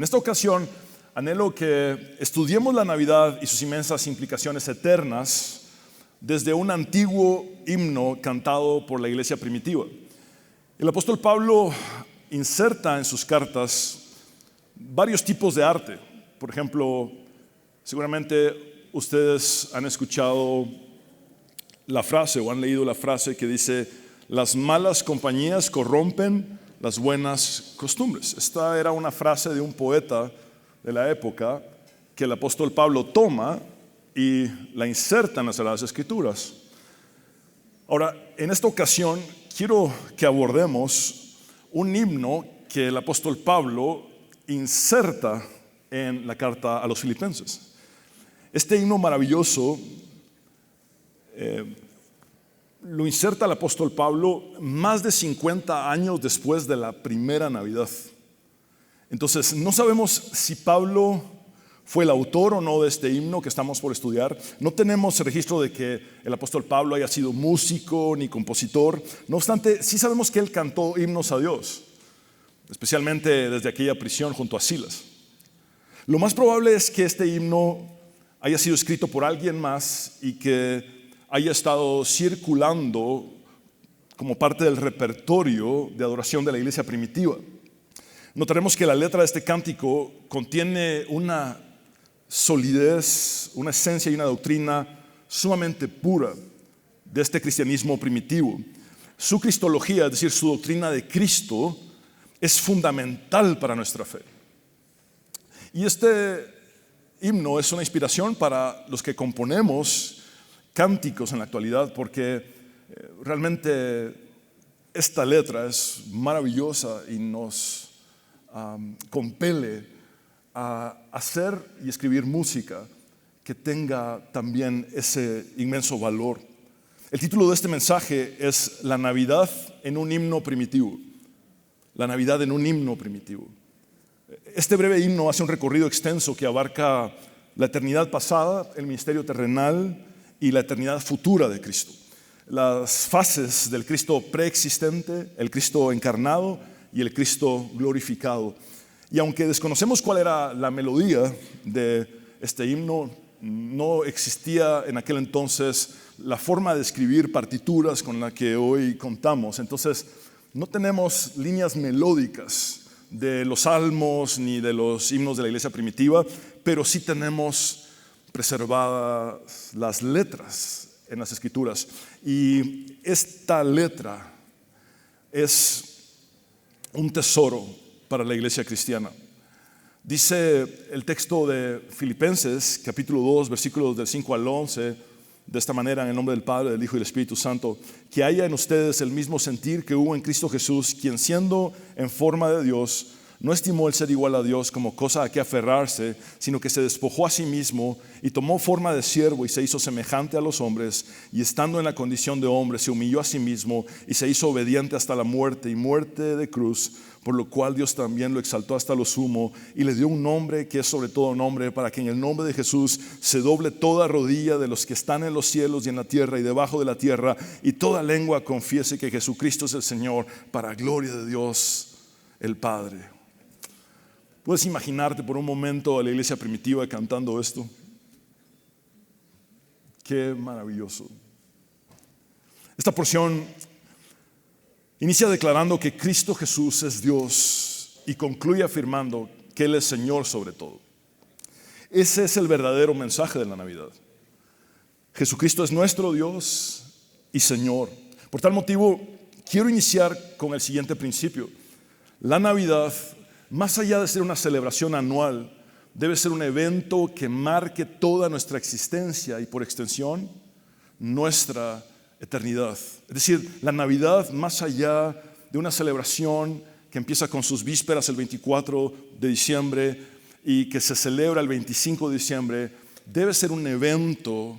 En esta ocasión, anhelo que estudiemos la Navidad y sus inmensas implicaciones eternas desde un antiguo himno cantado por la iglesia primitiva. El apóstol Pablo inserta en sus cartas varios tipos de arte. Por ejemplo, seguramente ustedes han escuchado la frase o han leído la frase que dice: las malas compañías corrompen las buenas costumbres. Esta era una frase de un poeta de la época que el apóstol Pablo toma y la inserta en las Sagradas Escrituras. Ahora, en esta ocasión quiero que abordemos un himno que el apóstol Pablo inserta en la carta a los Filipenses. Este himno maravilloso lo inserta el apóstol Pablo más de 50 años después de la primera Navidad. Entonces, no sabemos si Pablo fue el autor o no de este himno que estamos por estudiar. No tenemos registro de que el apóstol Pablo haya sido músico ni compositor. No obstante, sí sabemos que él cantó himnos a Dios, especialmente desde aquella prisión junto a Silas. Lo más probable es que este himno haya sido escrito por alguien más y que haya estado circulando como parte del repertorio de adoración de la iglesia primitiva. Notaremos que la letra de este cántico contiene una solidez, una esencia y una doctrina sumamente pura de este cristianismo primitivo. Su cristología, es decir, su doctrina de Cristo, es fundamental para nuestra fe. Y este himno es una inspiración para los que componemos cánticos en la actualidad, porque realmente esta letra es maravillosa y nos compele a hacer y escribir música que tenga también ese inmenso valor. El título de este mensaje es La Navidad en un himno primitivo. La Navidad en un himno primitivo. Este breve himno hace un recorrido extenso que abarca la eternidad pasada, el ministerio terrenal y la eternidad futura de Cristo. Las fases del Cristo preexistente, el Cristo encarnado y el Cristo glorificado. Y aunque desconocemos cuál era la melodía de este himno, no existía en aquel entonces la forma de escribir partituras con la que hoy contamos. Entonces, no tenemos líneas melódicas de los salmos ni de los himnos de la iglesia primitiva, pero sí tenemos preservadas las letras en las Escrituras. Y esta letra es un tesoro para la iglesia cristiana. Dice el texto de Filipenses, capítulo 2, versículos del 5 al 11, de esta manera: en el nombre del Padre, del Hijo y del Espíritu Santo, que haya en ustedes el mismo sentir que hubo en Cristo Jesús, quien siendo en forma de Dios, no estimó el ser igual a Dios como cosa a que aferrarse, sino que se despojó a sí mismo y tomó forma de siervo y se hizo semejante a los hombres, y estando en la condición de hombre se humilló a sí mismo y se hizo obediente hasta la muerte y muerte de cruz, por lo cual Dios también lo exaltó hasta lo sumo y le dio un nombre que es sobre todo nombre, para que en el nombre de Jesús se doble toda rodilla de los que están en los cielos y en la tierra y debajo de la tierra, y toda lengua confiese que Jesucristo es el Señor, para gloria de Dios el Padre. ¿Puedes imaginarte por un momento a la iglesia primitiva cantando esto? Qué maravilloso. Esta porción inicia declarando que Cristo Jesús es Dios y concluye afirmando que Él es Señor sobre todo. Ese es el verdadero mensaje de la Navidad. Jesucristo es nuestro Dios y Señor. Por tal motivo, quiero iniciar con el siguiente principio. La Navidad, más allá de ser una celebración anual, debe ser un evento que marque toda nuestra existencia y, por extensión, nuestra eternidad. Es decir, la Navidad, más allá de una celebración que empieza con sus vísperas el 24 de diciembre y que se celebra el 25 de diciembre, debe ser un evento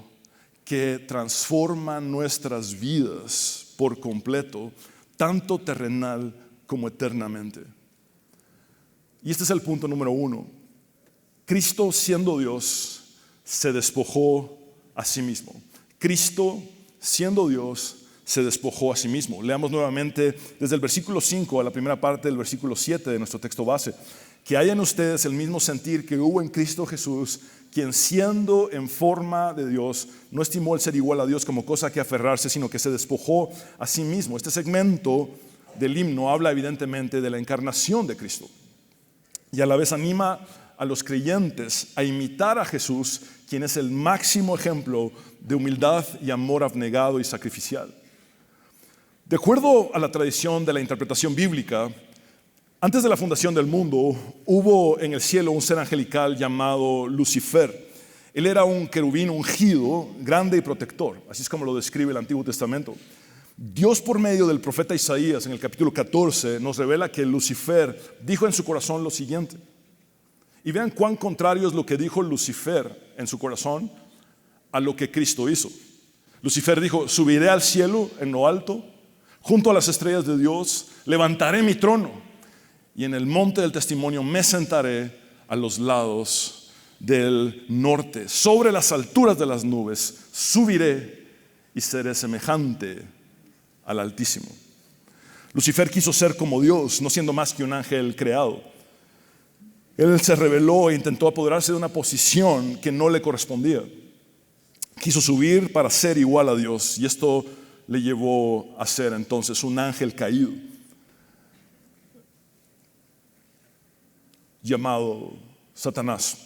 que transforma nuestras vidas por completo, tanto terrenal como eternamente. Y este es el punto número 1. Cristo, siendo Dios, se despojó a sí mismo. Cristo, siendo Dios, se despojó a sí mismo. Leamos nuevamente desde el versículo 5 a la primera parte del versículo 7 de nuestro texto base. que haya en ustedes el mismo sentir que hubo en Cristo Jesús, quien siendo en forma de Dios, no estimó el ser igual a Dios como cosa que aferrarse, sino que se despojó a sí mismo. Este segmento del himno habla evidentemente de la encarnación de Cristo y a la vez anima a los creyentes a imitar a Jesús, quien es el máximo ejemplo de humildad y amor abnegado y sacrificial. De acuerdo a la tradición de la interpretación bíblica, antes de la fundación del mundo, hubo en el cielo un ser angelical llamado Lucifer. Él era un querubín ungido, grande y protector, así es como lo describe el Antiguo Testamento. Dios, por medio del profeta Isaías, en el capítulo 14, nos revela que Lucifer dijo en su corazón lo siguiente. Y vean cuán contrario es lo que dijo Lucifer en su corazón a lo que Cristo hizo. Lucifer dijo: subiré al cielo en lo alto, junto a las estrellas de Dios, levantaré mi trono. Y en el monte del testimonio me sentaré a los lados del norte. Sobre las alturas de las nubes subiré y seré semejante al Altísimo. Lucifer quiso ser como Dios, no siendo más que un ángel creado. Él se rebeló e intentó apoderarse de una posición que no le correspondía. Quiso subir para ser igual a Dios, y esto le llevó a ser entonces un ángel caído, llamado Satanás.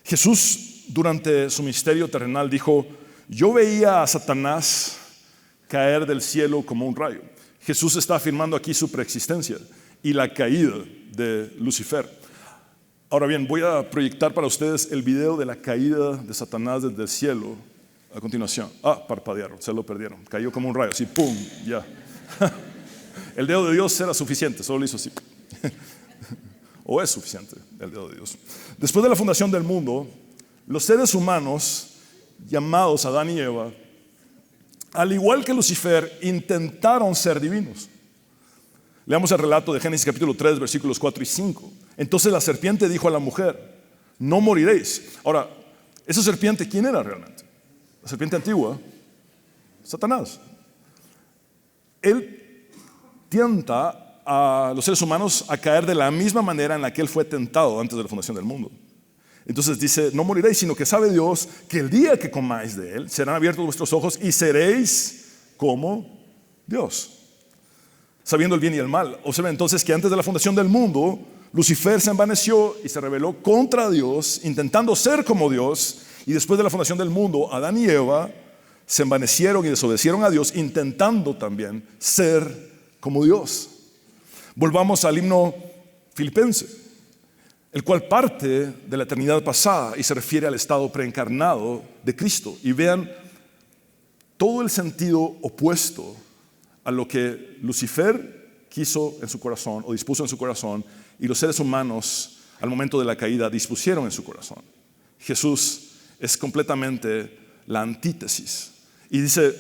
Jesús, durante su ministerio terrenal, dijo: yo veía a Satanás caer del cielo como un rayo. Jesús está afirmando aquí su preexistencia y la caída de Lucifer. Ahora bien, voy a proyectar para ustedes el video de la caída de Satanás desde el cielo a continuación. Parpadearon, se lo perdieron. Cayó como un rayo, así, pum, ya. El dedo de Dios era suficiente, solo lo hizo así. O es suficiente el dedo de Dios. Después de la fundación del mundo, los seres humanos, llamados Adán y Eva, al igual que Lucifer, intentaron ser divinos. Leamos el relato de Génesis capítulo 3, versículos 4 y 5. Entonces la serpiente dijo a la mujer: no moriréis. Ahora, esa serpiente, ¿quién era realmente? La serpiente antigua, Satanás. Él tienta a los seres humanos a caer de la misma manera en la que él fue tentado antes de la fundación del mundo. Entonces dice: no moriréis, sino que sabe Dios que el día que comáis de él serán abiertos vuestros ojos y seréis como Dios, sabiendo el bien y el mal. Observen entonces que antes de la fundación del mundo, Lucifer se envaneció y se rebeló contra Dios, intentando ser como Dios. Y después de la fundación del mundo, Adán y Eva se envanecieron y desobedecieron a Dios, intentando también ser como Dios. Volvamos al himno filipense, el cual parte de la eternidad pasada y se refiere al estado preencarnado de Cristo. Y vean todo el sentido opuesto a lo que Lucifer quiso en su corazón o dispuso en su corazón, y los seres humanos al momento de la caída dispusieron en su corazón. Jesús es completamente la antítesis. Y dice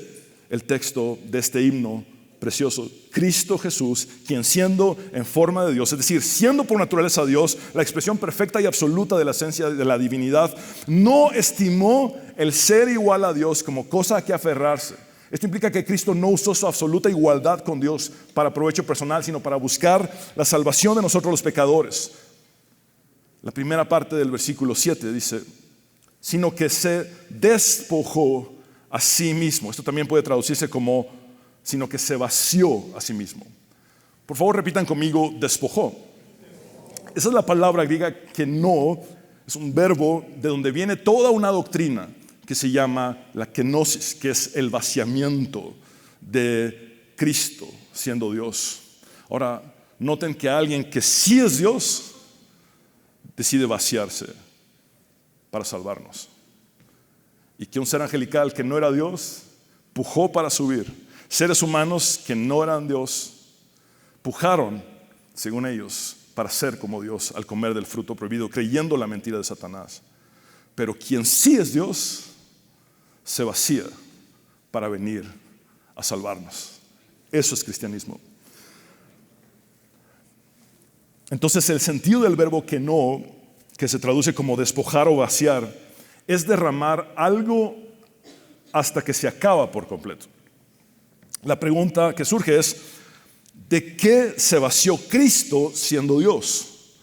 el texto de este himno precioso: Cristo Jesús, quien siendo en forma de Dios, es decir, siendo por naturaleza Dios, la expresión perfecta y absoluta de la esencia de la divinidad, no estimó el ser igual a Dios como cosa a que aferrarse. Esto implica que Cristo no usó su absoluta igualdad con Dios para provecho personal, sino para buscar la salvación de nosotros los pecadores. La primera parte del versículo 7 dice: sino que se despojó a sí mismo. Esto también puede traducirse como: sino que se vació a sí mismo. Por favor, repitan conmigo: despojó. Esa es la palabra griega que no, es un verbo de donde viene toda una doctrina que se llama la kenosis, que es el vaciamiento de Cristo siendo Dios. Ahora, noten que alguien que sí es Dios decide vaciarse para salvarnos, y que un ser angelical que no era Dios pujó para subir. Seres humanos que no eran Dios pujaron, según ellos, para ser como Dios al comer del fruto prohibido, creyendo la mentira de Satanás. Pero quien sí es Dios se vacía para venir a salvarnos. Eso es cristianismo. Entonces, el sentido del verbo keno, que se traduce como despojar o vaciar, es derramar algo hasta que se acaba por completo. La pregunta que surge es: ¿de qué se vació Cristo siendo Dios?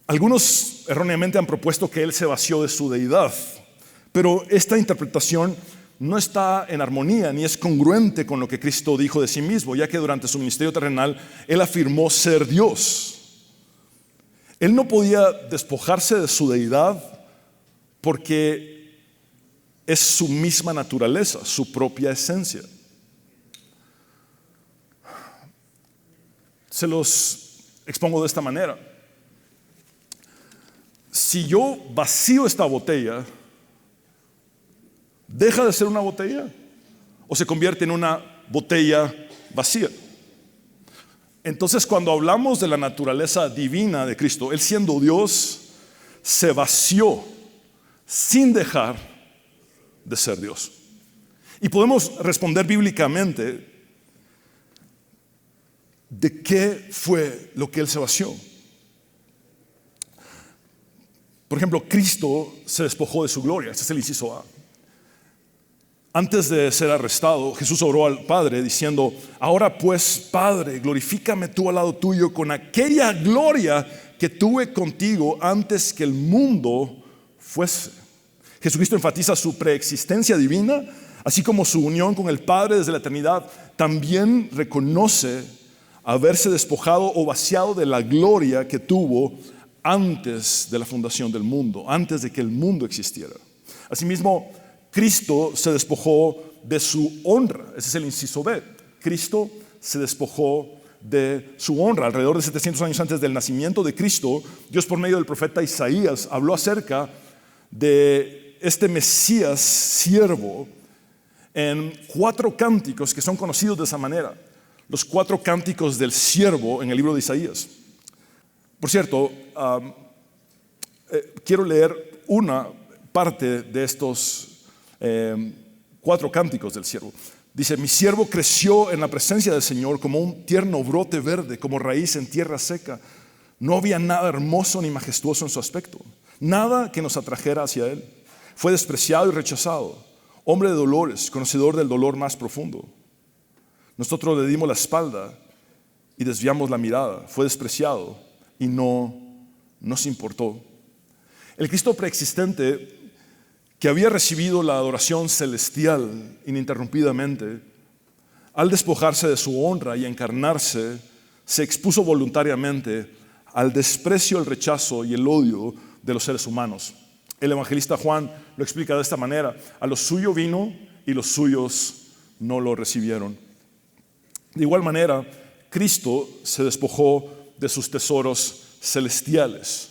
Algunos erróneamente han propuesto que Él se vació de su deidad, pero esta interpretación no está en armonía ni es congruente con lo que Cristo dijo de sí mismo, ya que durante su ministerio terrenal Él afirmó ser Dios. Él no podía despojarse de su deidad porque es su misma naturaleza, su propia esencia. Se los expongo de esta manera. Si yo vacío esta botella, ¿deja de ser una botella o se convierte en una botella vacía? Entonces, cuando hablamos de la naturaleza divina de Cristo, Él siendo Dios, se vació sin dejar de ser Dios. Y podemos responder bíblicamente de qué fue lo que Él se vació. Por ejemplo, Cristo se despojó de su gloria. Este es el inciso A. Antes de ser arrestado, Jesús oró al Padre diciendo: ahora pues, Padre, glorifícame tú al lado tuyo con aquella gloria que tuve contigo antes que el mundo fuese. Jesucristo enfatiza su preexistencia divina, así como su unión con el Padre desde la eternidad. También reconoce haberse despojado o vaciado de la gloria que tuvo antes de la fundación del mundo, antes de que el mundo existiera. Asimismo, Cristo se despojó de su honra. Ese es el inciso B. Cristo se despojó de su honra. Alrededor de 700 años antes del nacimiento de Cristo, Dios por medio del profeta Isaías habló acerca de este Mesías siervo en 4 cánticos que son conocidos de esa manera. Los 4 cánticos del siervo en el libro de Isaías. Por cierto, quiero leer una parte de estos 4 cánticos del siervo. Dice: mi siervo creció en la presencia del Señor como un tierno brote verde, como raíz en tierra seca. No había nada hermoso ni majestuoso en su aspecto, nada que nos atrajera hacia él. Fue despreciado y rechazado, hombre de dolores, conocedor del dolor más profundo. Nosotros le dimos la espalda y desviamos la mirada. Fue despreciado y no nos importó. El Cristo preexistente, que había recibido la adoración celestial ininterrumpidamente, al despojarse de su honra y encarnarse, se expuso voluntariamente al desprecio, el rechazo y el odio de los seres humanos. El evangelista Juan lo explica de esta manera: a lo suyo vino y los suyos no lo recibieron. De igual manera, Cristo se despojó de sus tesoros celestiales.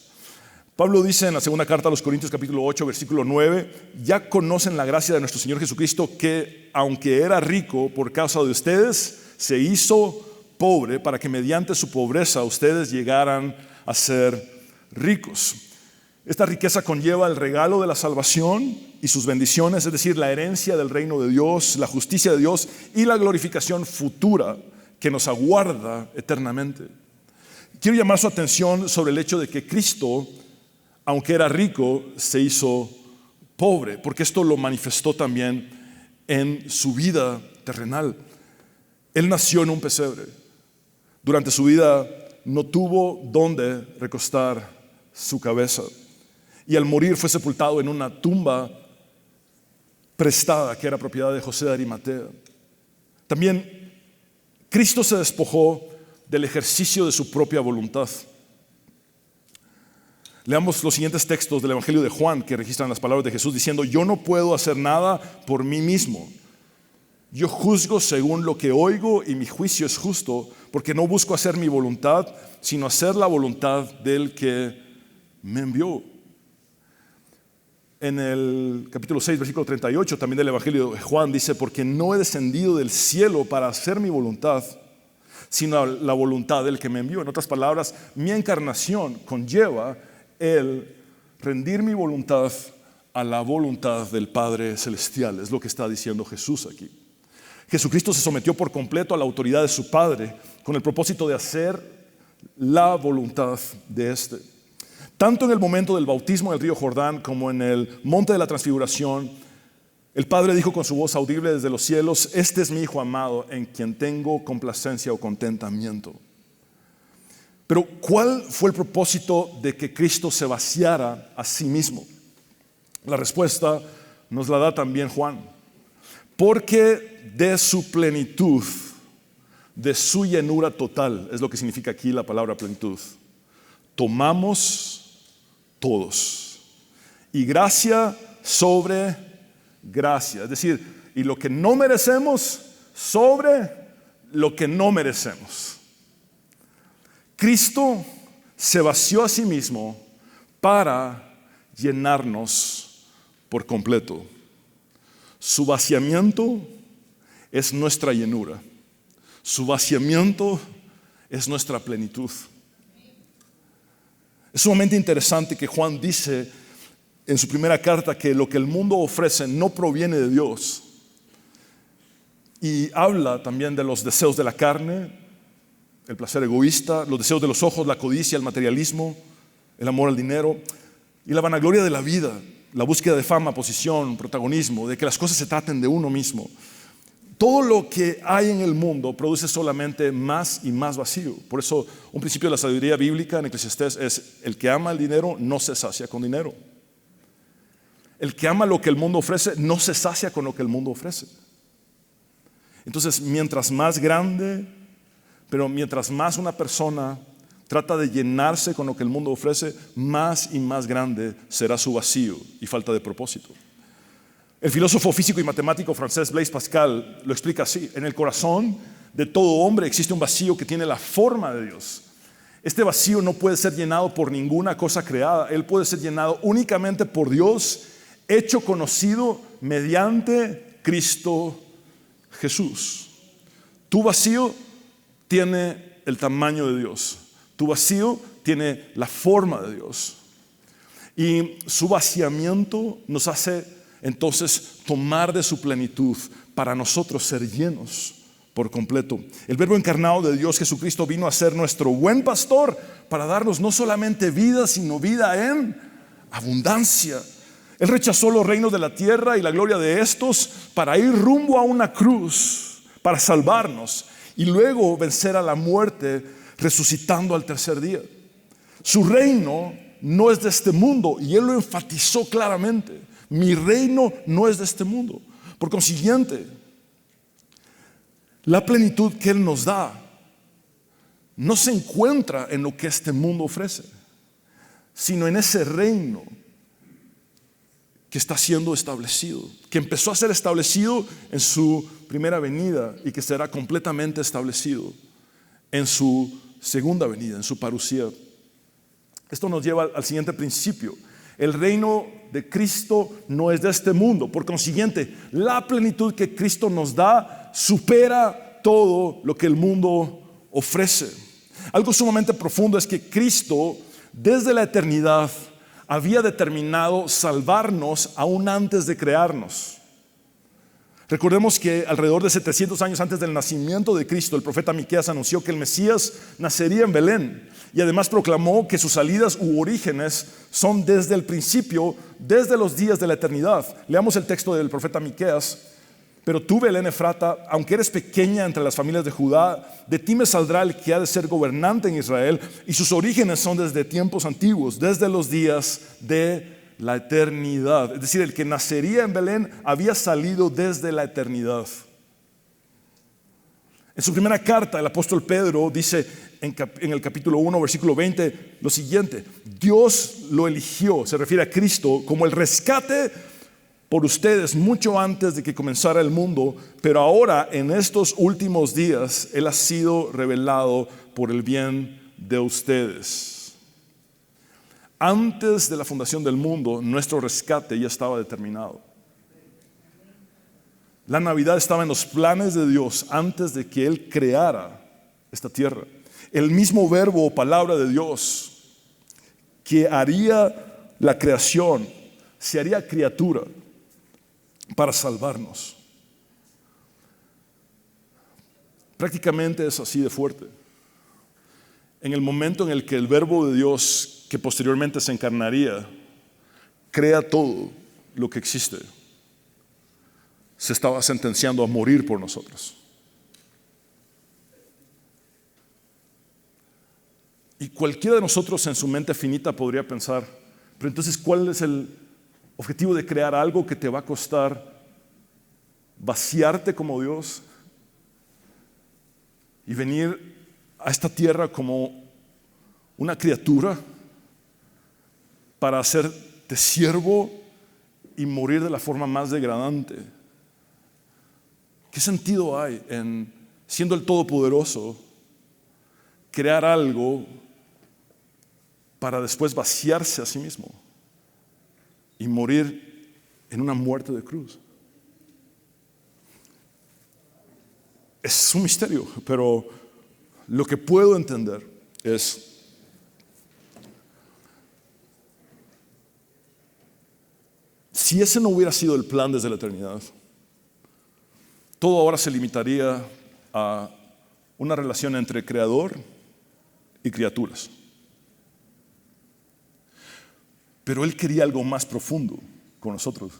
Pablo dice en la segunda carta a los Corintios capítulo 8 versículo 9: ya conocen la gracia de nuestro Señor Jesucristo, que aunque era rico, por causa de ustedes se hizo pobre, para que mediante su pobreza ustedes llegaran a ser ricos. Esta riqueza conlleva el regalo de la salvación y sus bendiciones, es decir, la herencia del reino de Dios, la justicia de Dios y la glorificación futura que nos aguarda eternamente. Quiero llamar su atención sobre el hecho de que Cristo, aunque era rico, se hizo pobre, porque esto lo manifestó también en su vida terrenal. Él nació en un pesebre. Durante su vida no tuvo dónde recostar su cabeza, y al morir fue sepultado en una tumba prestada que era propiedad de José de Arimatea. También Cristo se despojó del ejercicio de su propia voluntad. Leamos los siguientes textos del Evangelio de Juan que registran las palabras de Jesús diciendo: yo no puedo hacer nada por mí mismo. Yo juzgo según lo que oigo y mi juicio es justo, porque no busco hacer mi voluntad, sino hacer la voluntad del que me envió. En el capítulo 6, versículo 38 también del Evangelio de Juan dice: porque no he descendido del cielo para hacer mi voluntad, sino la voluntad del que me envió. En otras palabras, mi encarnación conlleva el rendir mi voluntad a la voluntad del Padre Celestial. Es lo que está diciendo Jesús aquí. Jesucristo se sometió por completo a la autoridad de su Padre con el propósito de hacer la voluntad de éste. Tanto en el momento del bautismo en el río Jordán como en el monte de la transfiguración, el Padre dijo con su voz audible desde los cielos: este es mi Hijo amado, en quien tengo complacencia o contentamiento. Pero ¿cuál fue el propósito de que Cristo se vaciara a sí mismo? La respuesta nos la da también Juan. Porque de su plenitud, de su llenura total, es lo que significa aquí la palabra plenitud, tomamos todos. Y gracia sobre gracia. Es decir, y lo que no merecemos sobre lo que no merecemos. Cristo se vació a sí mismo para llenarnos por completo. Su vaciamiento es nuestra llenura. Su vaciamiento es nuestra plenitud. Es sumamente interesante que Juan dice en su primera carta que lo que el mundo ofrece no proviene de Dios. Y habla también de los deseos de la carne, el placer egoísta, los deseos de los ojos, la codicia, el materialismo, el amor al dinero y la vanagloria de la vida, la búsqueda de fama, posición, protagonismo, de que las cosas se traten de uno mismo. Todo lo que hay en el mundo produce solamente más y más vacío. Por eso un principio de la sabiduría bíblica en Eclesiastés es: el que ama el dinero no se sacia con dinero. El que ama lo que el mundo ofrece no se sacia con lo que el mundo ofrece. Entonces, mientras más grande, pero mientras más una persona trata de llenarse con lo que el mundo ofrece, más y más grande será su vacío y falta de propósito. El filósofo físico y matemático francés Blaise Pascal lo explica así: en el corazón de todo hombre existe un vacío que tiene la forma de Dios. Este vacío no puede ser llenado por ninguna cosa creada. Él puede ser llenado únicamente por Dios, hecho conocido mediante Cristo Jesús. Tu vacío tiene el tamaño de Dios. Tu vacío tiene la forma de Dios. Y su vaciamiento nos hace entonces tomar de su plenitud para nosotros ser llenos por completo. El Verbo encarnado de Dios, Jesucristo, vino a ser nuestro buen pastor para darnos no solamente vida, sino vida en abundancia. Él rechazó los reinos de la tierra y la gloria de estos para ir rumbo a una cruz, para salvarnos y luego vencer a la muerte, resucitando al tercer día. Su reino no es de este mundo, y Él lo enfatizó claramente: mi reino no es de este mundo. Por consiguiente, la plenitud que Él nos da no se encuentra en lo que este mundo ofrece, sino en ese reino que está siendo establecido, que empezó a ser establecido en su primera venida y que será completamente establecido en su segunda venida, en su parusía. Esto nos lleva al siguiente principio: el reino de Cristo no es de este mundo. Por consiguiente, la plenitud que Cristo nos da supera todo lo que el mundo ofrece. Algo sumamente profundo es que Cristo, desde la eternidad, había determinado salvarnos aún antes de crearnos. Recordemos que alrededor de 700 años antes del nacimiento de Cristo, el profeta Miqueas anunció que el Mesías nacería en Belén, y además proclamó que sus salidas u orígenes son desde el principio, desde los días de la eternidad. Leamos el texto del profeta Miqueas: pero tú, Belén Efrata, aunque eres pequeña entre las familias de Judá, de ti me saldrá el que ha de ser gobernante en Israel, y sus orígenes son desde tiempos antiguos, desde los días de la eternidad. Es decir, el que nacería en Belén había salido desde la eternidad. En su primera carta, el apóstol Pedro dice en el capítulo 1, versículo 20, lo siguiente: Dios lo eligió, se refiere a Cristo, como el rescate por ustedes mucho antes de que comenzara el mundo, pero ahora en estos últimos días Él ha sido revelado por el bien de ustedes. Antes de la fundación del mundo, nuestro rescate ya estaba determinado. La Navidad estaba en los planes de Dios antes de que Él creara esta tierra. El mismo verbo o palabra de Dios que haría la creación se haría criatura para salvarnos. Prácticamente es así de fuerte. En el momento en el que el verbo de Dios, que posteriormente se encarnaría, crea todo lo que existe, se estaba sentenciando a morir por nosotros. Y cualquiera de nosotros en su mente finita podría pensar, pero entonces, ¿cuál es el objetivo de crear algo que te va a costar vaciarte como Dios y venir a esta tierra como una criatura para hacerte siervo y morir de la forma más degradante? ¿Qué sentido hay en, siendo el Todopoderoso, crear algo para después vaciarse a sí mismo y morir en una muerte de cruz? Es un misterio, pero lo que puedo entender es si ese no hubiera sido el plan desde la eternidad, todo ahora se limitaría a una relación entre creador y criaturas. Pero Él quería algo más profundo con nosotros.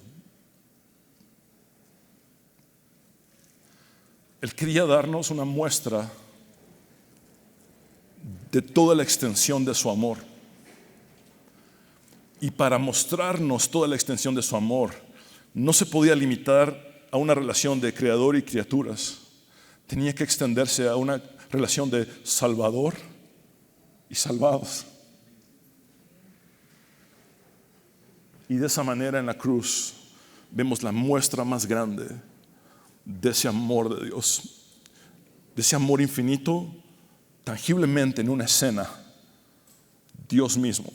Él quería darnos una muestra de toda la extensión de su amor. Y para mostrarnos toda la extensión de su amor, no se podía limitar a una relación de creador y criaturas. Tenía que extenderse a una relación de salvador y salvados. Y de esa manera en la cruz vemos la muestra más grande de ese amor de Dios, de ese amor infinito, tangiblemente en una escena, Dios mismo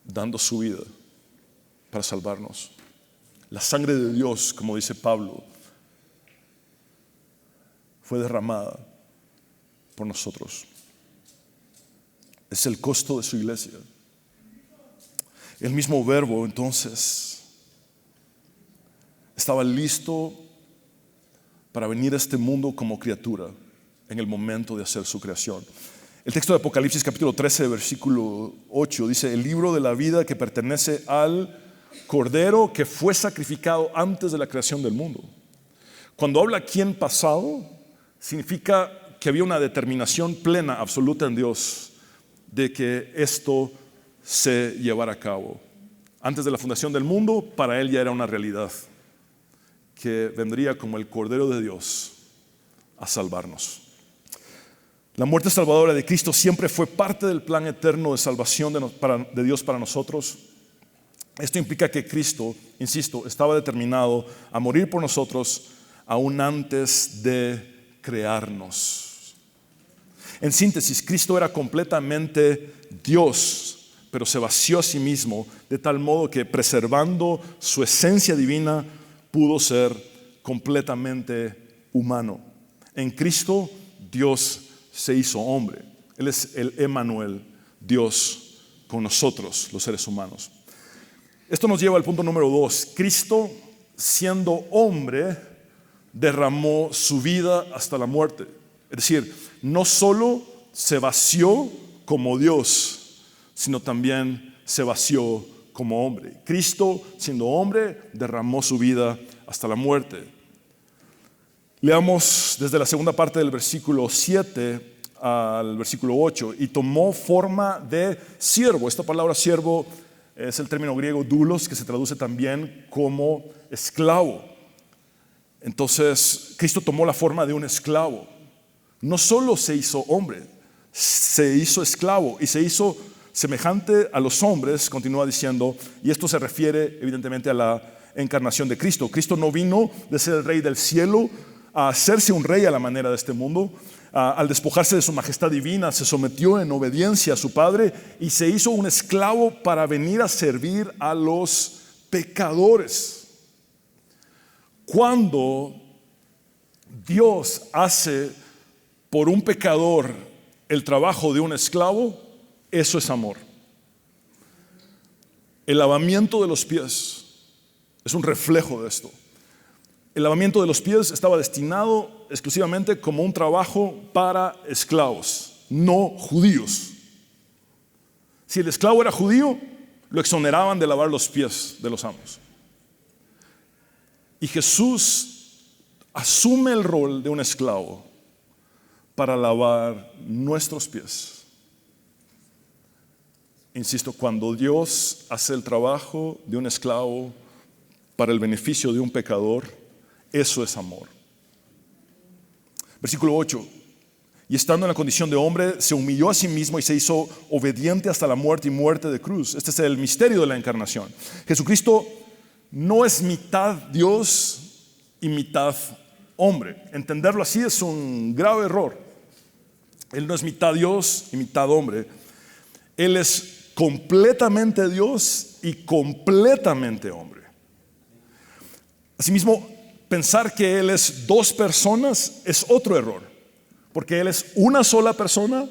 dando su vida para salvarnos. La sangre de Dios, como dice Pablo, fue derramada por nosotros. Es el costo de su iglesia. El mismo Verbo entonces estaba listo para venir a este mundo como criatura en el momento de hacer su creación. El texto de Apocalipsis capítulo 13 versículo 8 dice: el libro de la vida que pertenece al Cordero que fue sacrificado antes de la creación del mundo. Cuando habla aquí en pasado, significa que había una determinación plena, absoluta en Dios de que esto se llevara a cabo. Antes de la fundación del mundo, para Él ya era una realidad, que vendría como el Cordero de Dios a salvarnos. La muerte salvadora de Cristo siempre fue parte del plan eterno de salvación de Dios para nosotros. Esto implica que Cristo, insisto, estaba determinado a morir por nosotros aún antes de crearnos. En síntesis, Cristo era completamente Dios, pero se vació a sí mismo de tal modo que, preservando su esencia divina, pudo ser completamente humano. En Cristo, Dios se hizo hombre. Él es el Emmanuel, Dios con nosotros, los seres humanos. Esto nos lleva al punto número 2. Cristo, siendo hombre, derramó su vida hasta la muerte. Es decir, no solo se vació como Dios, sino también se vació como hombre. Cristo, siendo hombre, derramó su vida hasta la muerte. Leamos desde la segunda parte del versículo 7 al versículo 8. Y tomó forma de siervo. Esta palabra siervo es el término griego doulos, que se traduce también como esclavo. Entonces, Cristo tomó la forma de un esclavo. No solo se hizo hombre, se hizo esclavo y se hizo semejante a los hombres, continúa diciendo, y esto se refiere evidentemente a la encarnación de Cristo. Cristo no vino de ser el rey del cielo a hacerse un rey a la manera de este mundo. Al despojarse de su majestad divina, se sometió en obediencia a su Padre y se hizo un esclavo para venir a servir a los pecadores. Cuando Dios hace por un pecador el trabajo de un esclavo, eso es amor. El lavamiento de los pies es un reflejo de esto. El lavamiento de los pies estaba destinado exclusivamente como un trabajo para esclavos, no judíos. Si el esclavo era judío, lo exoneraban de lavar los pies de los amos. Y Jesús asume el rol de un esclavo para lavar nuestros pies Insisto, cuando Dios hace el trabajo de un esclavo para el beneficio de un pecador, eso es amor. Versículo 8. Y estando en la condición de hombre, se humilló a sí mismo y se hizo obediente hasta la muerte y muerte de cruz. Este es el misterio de la encarnación. Jesucristo no es mitad Dios y mitad hombre. Entenderlo así es un grave error. Él no es mitad Dios y mitad hombre. Él es completamente Dios y completamente hombre. Asimismo, pensar que Él es dos personas es otro error, porque Él es una sola persona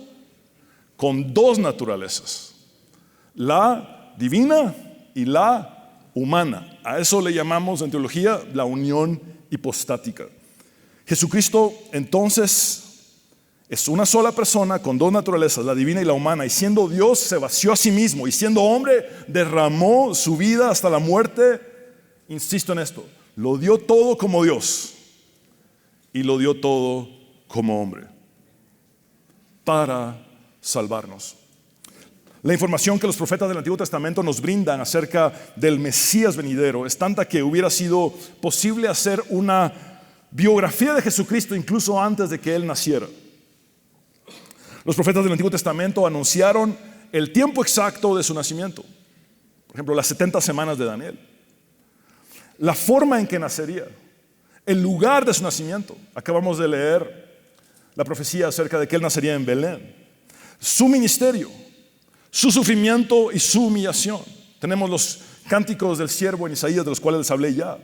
con dos naturalezas, la divina y la humana. A eso le llamamos en teología la unión hipostática. Jesucristo entonces es una sola persona con dos naturalezas, la divina y la humana, y siendo Dios se vació a sí mismo, y siendo hombre derramó su vida hasta la muerte. Insisto en esto, lo dio todo como Dios y lo dio todo como hombre para salvarnos. La información que los profetas del Antiguo Testamento nos brindan acerca del Mesías venidero es tanta que hubiera sido posible hacer una biografía de Jesucristo incluso antes de que Él naciera. Los profetas del Antiguo Testamento anunciaron el tiempo exacto de su nacimiento. Por ejemplo, las 70 semanas de Daniel, la forma en que nacería, el lugar de su nacimiento. Acabamos de leer la profecía acerca de que Él nacería en Belén. Su ministerio, su sufrimiento y su humillación. Tenemos los cánticos del siervo en Isaías, de los cuales les hablé ya.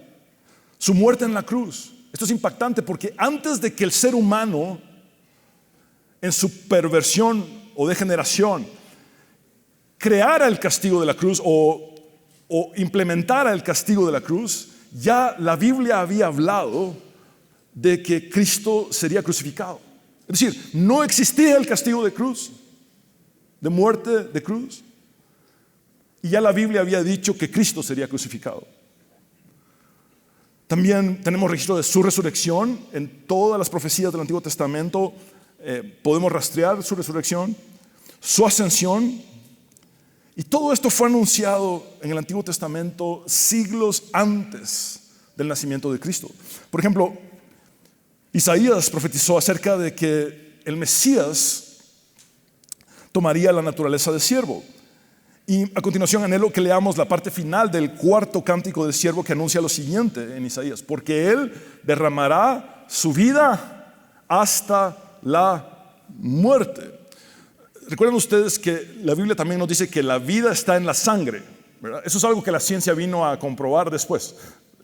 Su muerte en la cruz. Esto es impactante porque antes de que el ser humano, en su perversión o degeneración, creara el castigo de la cruz o implementara el castigo de la cruz, ya la Biblia había hablado de que Cristo sería crucificado. Es decir, no existía el castigo de cruz, de muerte de cruz, y ya la Biblia había dicho que Cristo sería crucificado. También tenemos registro de su resurrección en todas las profecías del Antiguo Testamento. Podemos rastrear su resurrección, su ascensión, y todo esto fue anunciado en el Antiguo Testamento siglos antes del nacimiento de Cristo. Por ejemplo, Isaías profetizó acerca de que el Mesías tomaría la naturaleza de siervo. Y a continuación anhelo que leamos la parte final del cuarto cántico del siervo, que anuncia lo siguiente en Isaías: porque Él derramará su vida hasta la muerte. Recuerden ustedes que la Biblia también nos dice que la vida está en la sangre, ¿verdad? Eso es algo que la ciencia vino a comprobar después.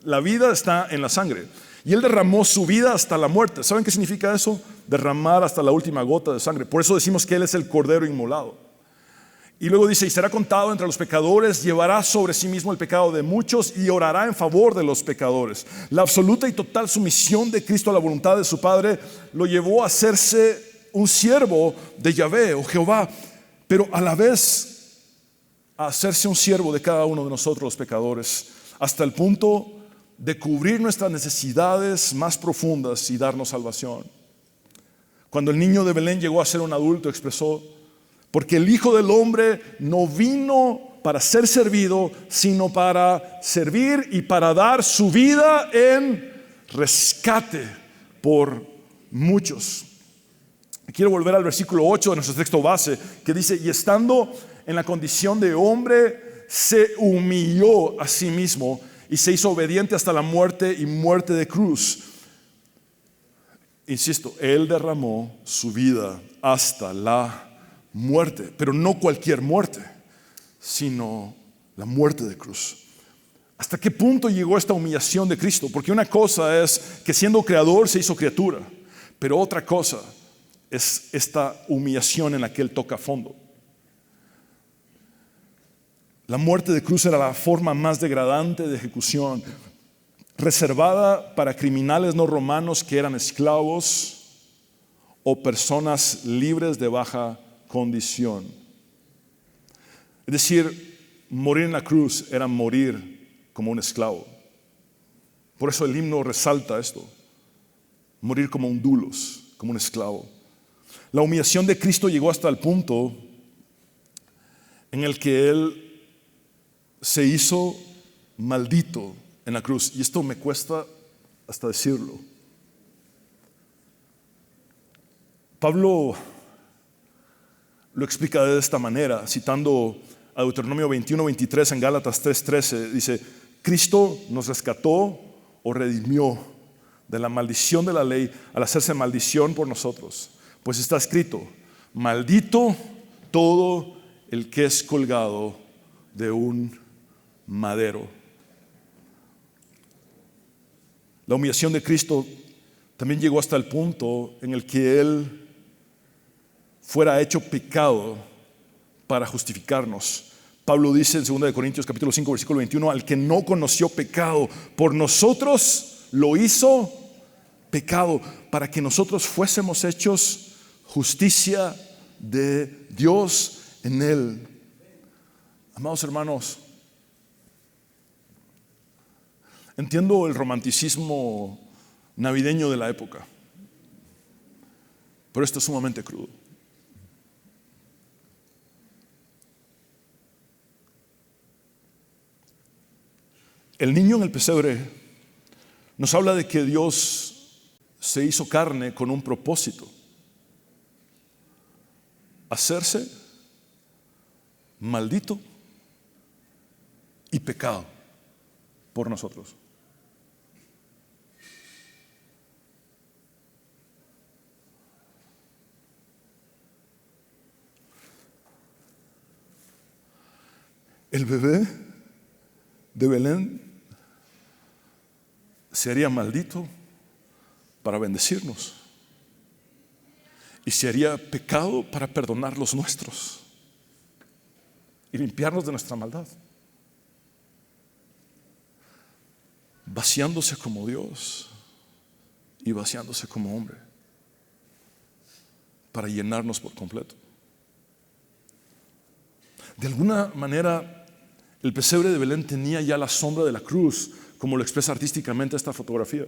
La vida está en la sangre. Y Él derramó su vida hasta la muerte. ¿Saben qué significa eso? Derramar hasta la última gota de sangre. Por eso decimos que Él es el Cordero inmolado. Y luego dice: y será contado entre los pecadores, llevará sobre sí mismo el pecado de muchos y orará en favor de los pecadores. La absoluta y total sumisión de Cristo a la voluntad de su Padre lo llevó a hacerse un siervo de Yahvé o Jehová, pero a la vez a hacerse un siervo de cada uno de nosotros los pecadores, hasta el punto de cubrir nuestras necesidades más profundas y darnos salvación. Cuando el niño de Belén llegó a ser un adulto, expresó: porque el Hijo del Hombre no vino para ser servido, sino para servir y para dar su vida en rescate por muchos. Quiero volver al versículo 8 de nuestro texto base, que dice: y estando en la condición de hombre, se humilló a sí mismo y se hizo obediente hasta la muerte y muerte de cruz. Insisto, Él derramó su vida hasta la muerte, pero no cualquier muerte, sino la muerte de cruz. ¿Hasta qué punto llegó esta humillación de Cristo? Porque una cosa es que siendo creador se hizo criatura, pero otra cosa es esta humillación en la que Él toca fondo. La muerte de cruz era la forma más degradante de ejecución, reservada para criminales no romanos que eran esclavos o personas libres de baja condición. Es decir, morir en la cruz era morir como un esclavo. Por eso el himno resalta esto: morir como un doulos, como un esclavo. La humillación de Cristo llegó hasta el punto en el que Él se hizo maldito en la cruz. Y esto me cuesta hasta decirlo. Pablo lo explica de esta manera, citando a Deuteronomio 21:23 en Gálatas 3:13. Dice: Cristo nos rescató o redimió de la maldición de la ley al hacerse maldición por nosotros. Pues está escrito: maldito todo el que es colgado de un madero. La humillación de Cristo también llegó hasta el punto en el que Él fuera hecho pecado para justificarnos. Pablo dice en 2 Corintios capítulo 5 versículo 21: al que no conoció pecado, por nosotros lo hizo pecado, para que nosotros fuésemos hechos justicia de Dios en Él. Amados hermanos, entiendo el romanticismo navideño de la época, pero esto es sumamente crudo. El niño en el pesebre nos habla de que Dios se hizo carne con un propósito: hacerse maldito y pecado por nosotros. El bebé de Belén se haría maldito para bendecirnos, y se haría pecado para perdonar los nuestros y limpiarnos de nuestra maldad, vaciándose como Dios y vaciándose como hombre para llenarnos por completo. De alguna manera, el pesebre de Belén tenía ya la sombra de la cruz, como lo expresa artísticamente esta fotografía.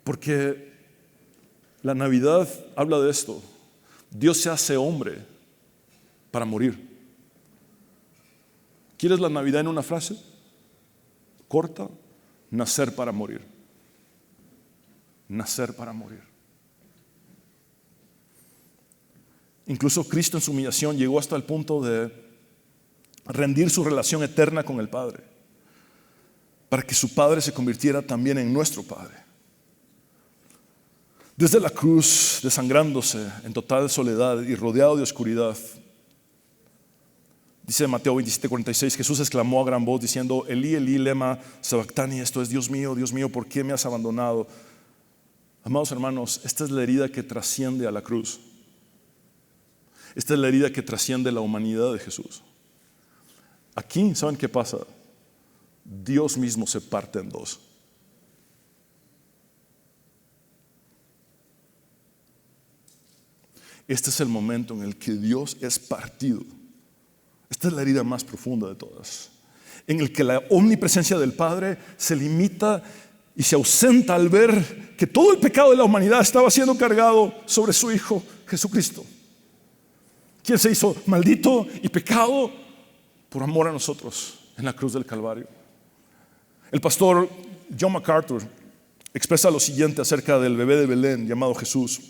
Porque la Navidad habla de esto: Dios se hace hombre para morir. ¿Quieres la Navidad en una frase corta? Nacer para morir. Nacer para morir. Incluso Cristo en su humillación llegó hasta el punto de rendir su relación eterna con el Padre, para que su Padre se convirtiera también en nuestro Padre. Desde la cruz, desangrándose en total soledad y rodeado de oscuridad, dice Mateo 27:46, Jesús exclamó a gran voz diciendo: Elí, Elí, lema sabactani. Esto es: Dios mío, ¿por qué me has abandonado? Amados hermanos, esta es la herida que trasciende a la cruz. Esta es la herida que trasciende la humanidad de Jesús. Aquí, ¿saben qué pasa? Dios mismo se parte en dos. Este es el momento en el que Dios es partido. Esta es la herida más profunda de todas, en el que la omnipresencia del Padre se limita y se ausenta al ver que todo el pecado de la humanidad estaba siendo cargado sobre su Hijo Jesucristo, quien se hizo maldito y pecado por amor a nosotros en la cruz del Calvario. El pastor John MacArthur expresa lo siguiente acerca del bebé de Belén llamado Jesús: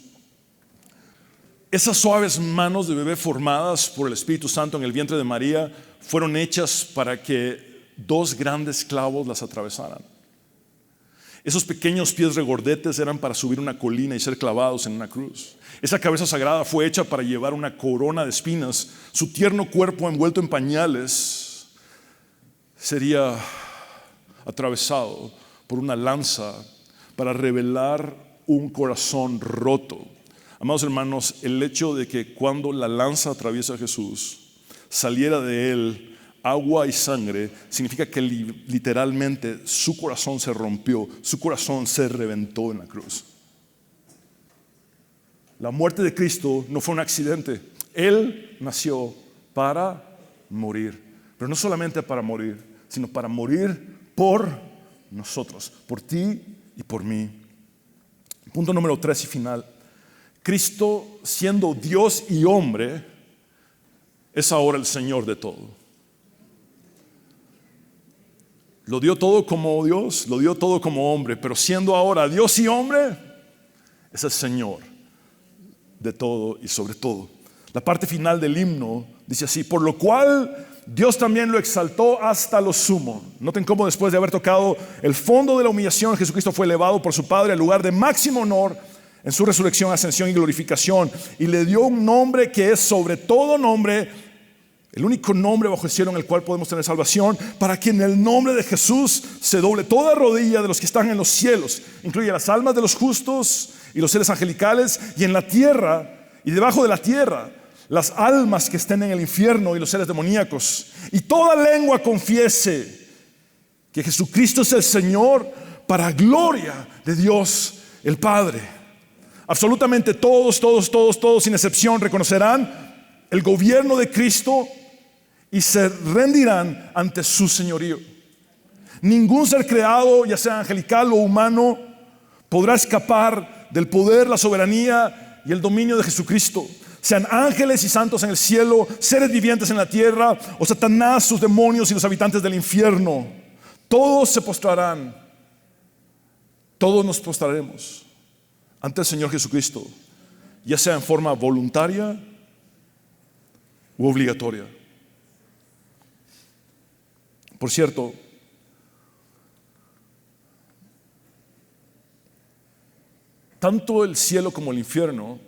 esas suaves manos de bebé formadas por el Espíritu Santo en el vientre de María fueron hechas para que dos grandes clavos las atravesaran. Esos pequeños pies regordetes eran para subir una colina y ser clavados en una cruz. Esa cabeza sagrada fue hecha para llevar una corona de espinas. Su tierno cuerpo envuelto en pañales sería atravesado por una lanza para revelar un corazón roto. Amados hermanos, el hecho de que cuando la lanza atraviesa a Jesús saliera de él agua y sangre significa que literalmente su corazón se rompió, su corazón se reventó en la cruz. La muerte de Cristo no fue un accidente. Él nació para morir, pero no solamente para morir, sino para morir por nosotros, por ti y por mí. Punto número 3 y final: Cristo, siendo Dios y hombre, es ahora el Señor de todo. Lo dio todo como Dios, lo dio todo como hombre, pero siendo ahora Dios y hombre, es el Señor de todo y sobre todo. La parte final del himno dice así: por lo cual Dios también lo exaltó hasta lo sumo. Noten cómo después de haber tocado el fondo de la humillación, Jesucristo fue elevado por su Padre al lugar de máximo honor en su resurrección, ascensión y glorificación, y le dio un nombre que es sobre todo nombre, el único nombre bajo el cielo en el cual podemos tener salvación, para que en el nombre de Jesús se doble toda rodilla de los que están en los cielos, incluye las almas de los justos y los seres angelicales, y en la tierra y debajo de la tierra, las almas que estén en el infierno y los seres demoníacos, y toda lengua confiese que Jesucristo es el Señor, para gloria de Dios el Padre. Absolutamente todos, sin excepción, reconocerán el gobierno de Cristo y se rendirán ante su señorío. Ningún ser creado, ya sea angelical o humano, podrá escapar del poder, la soberanía y el dominio de Jesucristo. Sean ángeles y santos en el cielo, seres vivientes en la tierra, o Satanás, sus demonios y los habitantes del infierno. Todos se postrarán, todos nos postraremos ante el Señor Jesucristo, ya sea en forma voluntaria u obligatoria. Por cierto, tanto el cielo como el infierno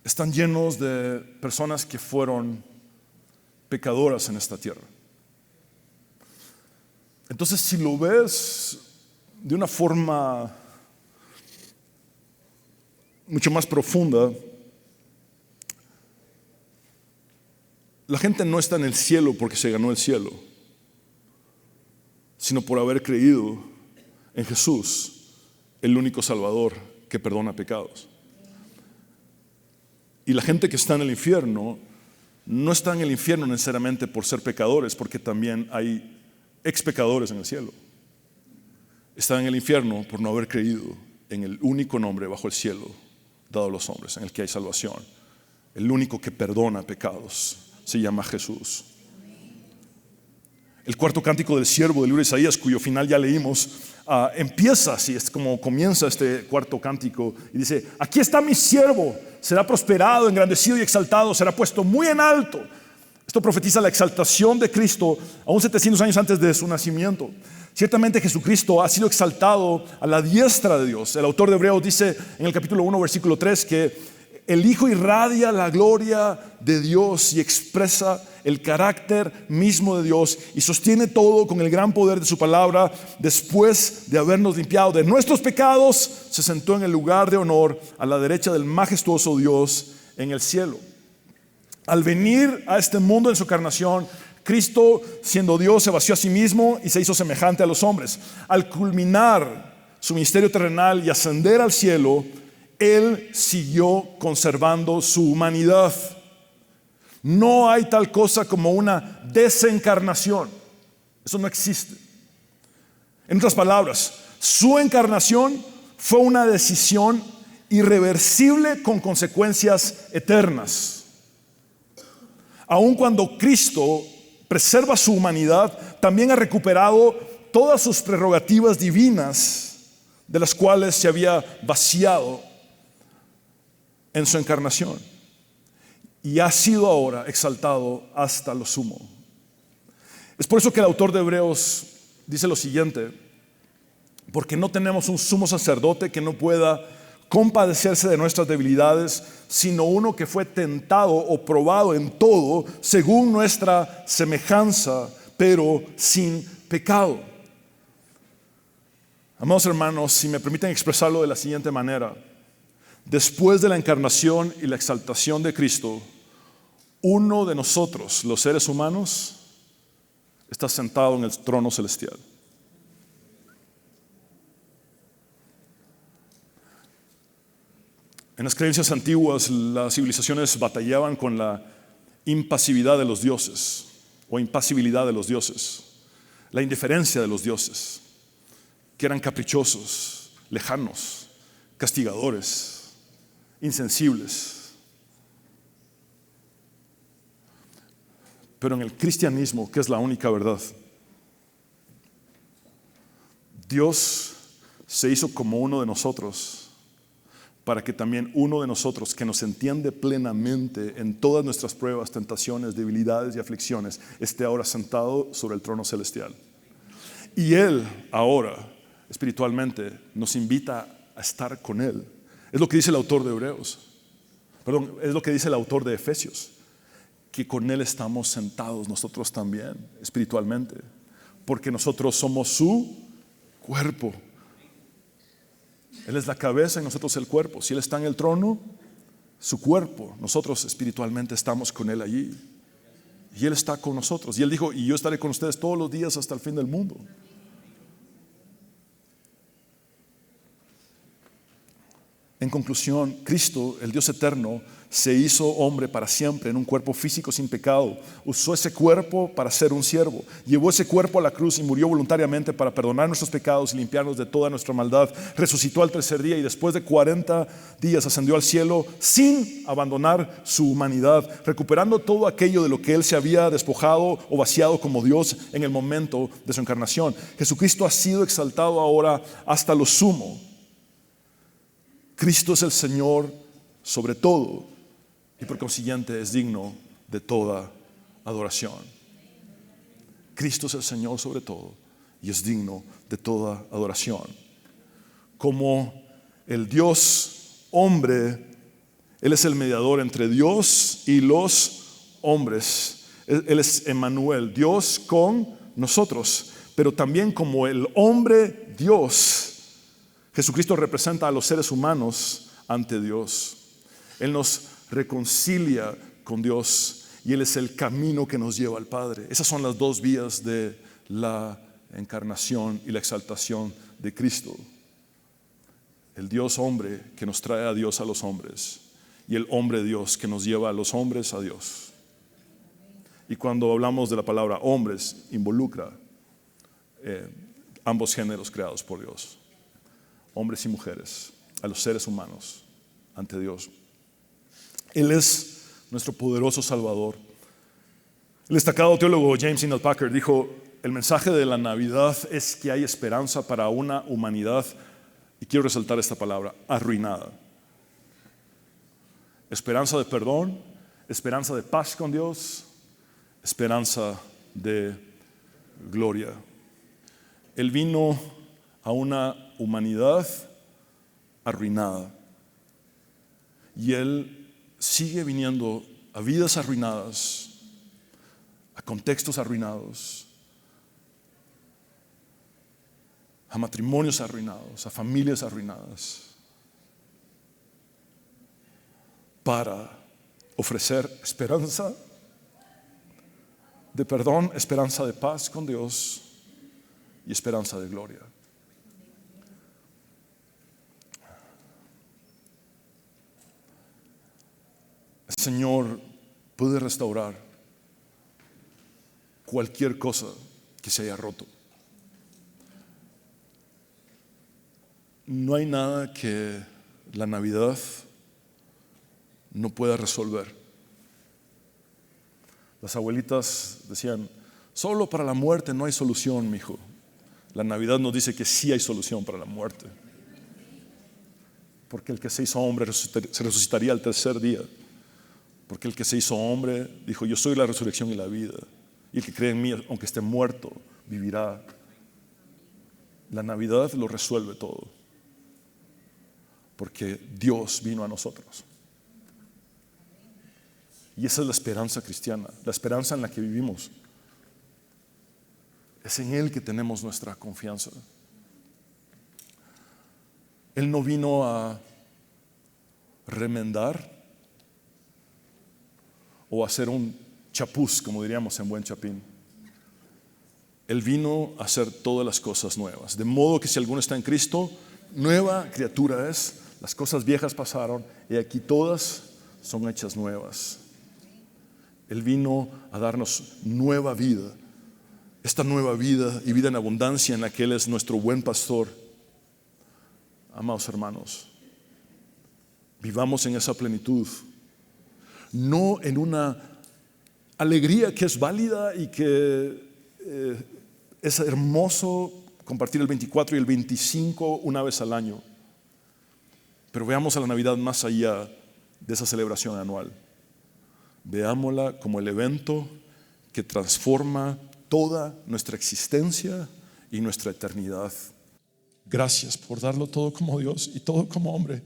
están llenos de personas que fueron pecadoras en esta tierra. Entonces, si lo ves de una forma mucho más profunda, la gente no está en el cielo porque se ganó el cielo, sino por haber creído en Jesús, el único Salvador que perdona pecados. Y la gente que está en el infierno no está en el infierno necesariamente por ser pecadores, porque también hay ex pecadores en el cielo. Están en el infierno por no haber creído en el único nombre bajo el cielo dado a los hombres en el que hay salvación. El único que perdona pecados se llama Jesús. El cuarto cántico del siervo del libro de Isaías, cuyo final ya leímos, empieza así, es como comienza este cuarto cántico, y dice: aquí está mi siervo, será prosperado, engrandecido y exaltado, será puesto muy en alto. Esto profetiza la exaltación de Cristo aún 700 años antes de su nacimiento. Ciertamente Jesucristo ha sido exaltado a la diestra de Dios. El autor de Hebreos dice en el capítulo 1 versículo 3 que el Hijo irradia la gloria de Dios y expresa el carácter mismo de Dios, y sostiene todo con el gran poder de su palabra. Después de habernos limpiado de nuestros pecados, se sentó en el lugar de honor a la derecha del majestuoso Dios en el cielo. Al venir a este mundo en su encarnación, Cristo, siendo Dios, se vació a sí mismo y se hizo semejante a los hombres. Al culminar su ministerio terrenal y ascender al cielo, Él siguió conservando su humanidad. No hay tal cosa como una desencarnación. Eso no existe. En otras palabras, su encarnación fue una decisión irreversible con consecuencias eternas. Aun cuando Cristo preserva su humanidad, también ha recuperado todas sus prerrogativas divinas, de las cuales se había vaciado en su encarnación, y ha sido ahora exaltado hasta lo sumo. Es por eso que el autor de Hebreos dice lo siguiente: porque no tenemos un sumo sacerdote que no pueda compadecerse de nuestras debilidades, sino uno que fue tentado o probado en todo según nuestra semejanza, pero sin pecado. Amados hermanos, si me permiten expresarlo de la siguiente manera: después de la encarnación y la exaltación de Cristo, uno de nosotros, los seres humanos, está sentado en el trono celestial. En las creencias antiguas, las civilizaciones batallaban con la impasividad de los dioses o impasibilidad de los dioses, la indiferencia de los dioses, que eran caprichosos, lejanos, castigadores, insensibles. Pero en el cristianismo, que es la única verdad, Dios se hizo como uno de nosotros para que también uno de nosotros que nos entiende plenamente en todas nuestras pruebas, tentaciones, debilidades y aflicciones esté ahora sentado sobre el trono celestial. Y Él ahora espiritualmente nos invita a estar con Él. Es lo que dice el autor de Hebreos. Perdón, es lo que dice el autor de Efesios, que con Él estamos sentados nosotros también espiritualmente, porque nosotros somos su cuerpo. Él es la cabeza y nosotros el cuerpo. Si Él está en el trono, su cuerpo, nosotros espiritualmente estamos con Él allí. Y Él está con nosotros. Y Él dijo, y yo estaré con ustedes todos los días hasta el fin del mundo. En conclusión, Cristo, el Dios eterno, se hizo hombre para siempre en un cuerpo físico sin pecado. Usó ese cuerpo para ser un siervo. Llevó ese cuerpo a la cruz y murió voluntariamente para perdonar nuestros pecados y limpiarnos de toda nuestra maldad. Resucitó al tercer día y después de 40 días ascendió al cielo sin abandonar su humanidad, recuperando todo aquello de lo que Él se había despojado o vaciado como Dios en el momento de su encarnación. Jesucristo ha sido exaltado ahora hasta lo sumo. Cristo es el Señor sobre todo y por consiguiente es digno de toda adoración. Cristo es el Señor sobre todo y es digno de toda adoración. Como el Dios hombre, Él es el mediador entre Dios y los hombres. Él es Emmanuel, Dios con nosotros. Pero también como el hombre Dios, Jesucristo representa a los seres humanos ante Dios. Él nos reconcilia con Dios y Él es el camino que nos lleva al Padre. Esas son las dos vías de la encarnación y la exaltación de Cristo. El Dios hombre que nos trae a Dios a los hombres y el hombre Dios que nos lleva a los hombres a Dios. Y cuando hablamos de la palabra hombres, involucra ambos géneros creados por Dios. Hombres y mujeres, a los seres humanos ante Dios. Él es nuestro poderoso Salvador. El destacado teólogo James Ingle Packer dijo, el mensaje de la Navidad es que hay esperanza para una humanidad, y quiero resaltar esta palabra, arruinada. Esperanza de perdón, esperanza de paz con Dios, esperanza de gloria. Él vino a una humanidad arruinada y Él sigue viniendo a vidas arruinadas, a contextos arruinados, a matrimonios arruinados, a familias arruinadas, para ofrecer esperanza de perdón, esperanza de paz con Dios y esperanza de gloria. El Señor puede restaurar cualquier cosa que se haya roto. No hay nada que la Navidad no pueda resolver. Las abuelitas decían, solo para la muerte no hay solución, mijo. La Navidad nos dice que sí hay solución para la muerte. Porque el que se hizo hombre se resucitaría al tercer día. Porque el que se hizo hombre dijo, yo soy la resurrección y la vida. Y el que cree en mí, aunque esté muerto, vivirá. La Navidad lo resuelve todo. Porque Dios vino a nosotros. Y esa es la esperanza cristiana, la esperanza en la que vivimos. Es en Él que tenemos nuestra confianza. Él no vino a remendar o a hacer un chapuz, como diríamos en buen chapín. Él vino a hacer todas las cosas nuevas. De modo que si alguno está en Cristo, nueva criatura es. Las cosas viejas pasaron y aquí todas son hechas nuevas. Él vino a darnos nueva vida. Esta nueva vida y vida en abundancia en la que Él es nuestro buen pastor. Amados hermanos, vivamos en esa plenitud. No en una alegría que es válida y que es hermoso compartir el 24 y el 25 una vez al año. Pero veamos a la Navidad más allá de esa celebración anual. Veámosla como el evento que transforma toda nuestra existencia y nuestra eternidad. Gracias por darlo todo como Dios y todo como hombre.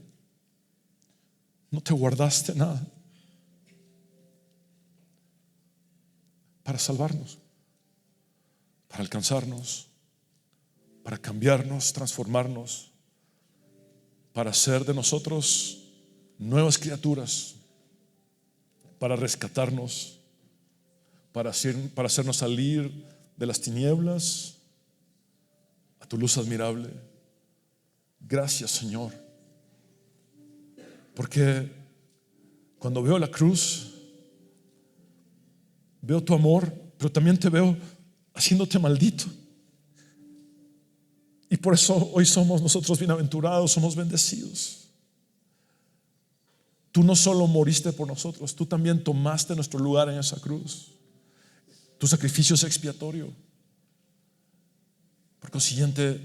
No te guardaste nada para salvarnos, para alcanzarnos, para cambiarnos, transformarnos, para hacer de nosotros nuevas criaturas, para rescatarnos, para hacernos salir de las tinieblas a tu luz admirable. Gracias, Señor, porque cuando veo la cruz, veo tu amor, pero también te veo haciéndote maldito. Y por eso hoy somos nosotros bienaventurados, somos bendecidos. Tú no solo moriste por nosotros, tú también tomaste nuestro lugar en esa cruz. Tu sacrificio es expiatorio. Por consiguiente,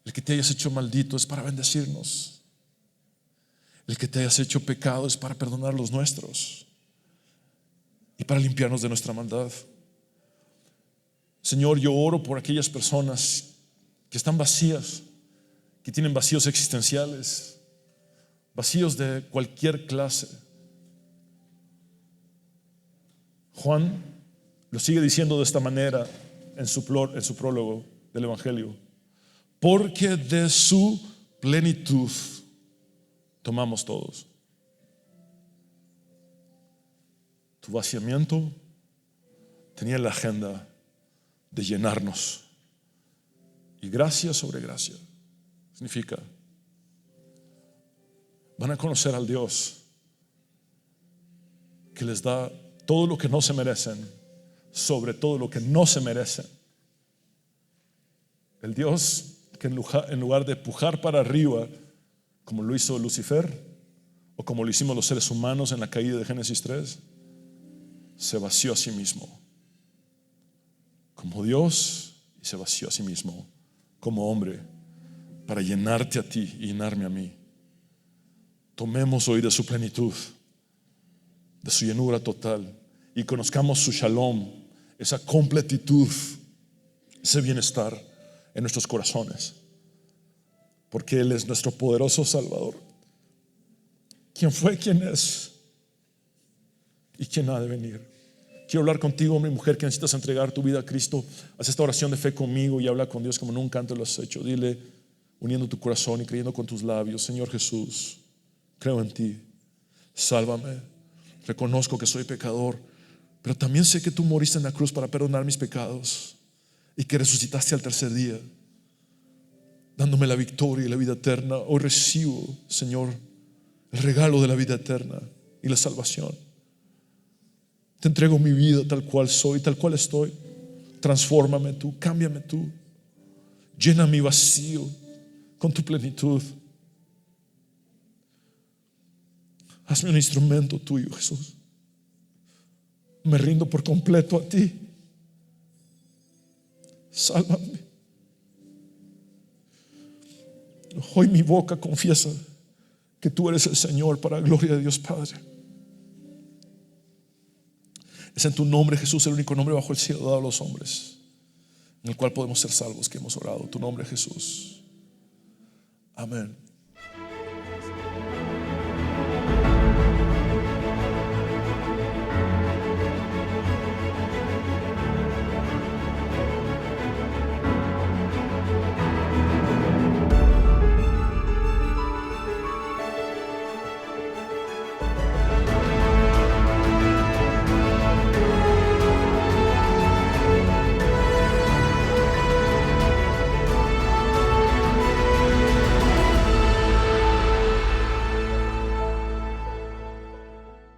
el que te hayas hecho maldito es para bendecirnos. El que te hayas hecho pecado es para perdonar los nuestros y para limpiarnos de nuestra maldad. Señor, yo oro por aquellas personas que están vacías, que tienen vacíos existenciales, vacíos de cualquier clase. Juan lo sigue diciendo de esta manera en su prólogo del Evangelio: porque de su plenitud tomamos todos. Tu vaciamiento tenía la agenda de llenarnos. Y gracia sobre gracia significa: van a conocer al Dios que les da todo lo que no se merecen, sobre todo lo que no se merecen. El Dios que en lugar de pujar para arriba, como lo hizo Lucifer, o como lo hicimos los seres humanos en la caída de Génesis 3, se vació a sí mismo como Dios y se vació a sí mismo como hombre para llenarte a ti y llenarme a mí. Tomemos hoy de su plenitud, de su llenura total, y conozcamos su shalom, esa completitud, ese bienestar en nuestros corazones, porque Él es nuestro poderoso Salvador, quien fue, quien es y quien ha de venir. Quiero hablar contigo, hombre y mujer, que necesitas entregar tu vida a Cristo. Haz esta oración de fe conmigo y habla con Dios como nunca antes lo has hecho. Dile, uniendo tu corazón y creyendo con tus labios: Señor Jesús, creo en ti, sálvame. Reconozco que soy pecador, pero también sé que tú moriste en la cruz para perdonar mis pecados y que resucitaste al tercer día, dándome la victoria y la vida eterna. Hoy recibo, Señor, el regalo de la vida eterna y la salvación. Te entrego mi vida tal cual soy, tal cual estoy. Transfórmame tú, cámbiame tú. Llena mi vacío con tu plenitud. Hazme un instrumento tuyo, Jesús. Me rindo por completo a ti. Sálvame. Hoy mi boca confiesa que tú eres el Señor, para la gloria de Dios Padre. Es en tu nombre, Jesús, el único nombre bajo el cielo dado a los hombres, en el cual podemos ser salvos, que hemos orado. Tu nombre, Jesús. Amén.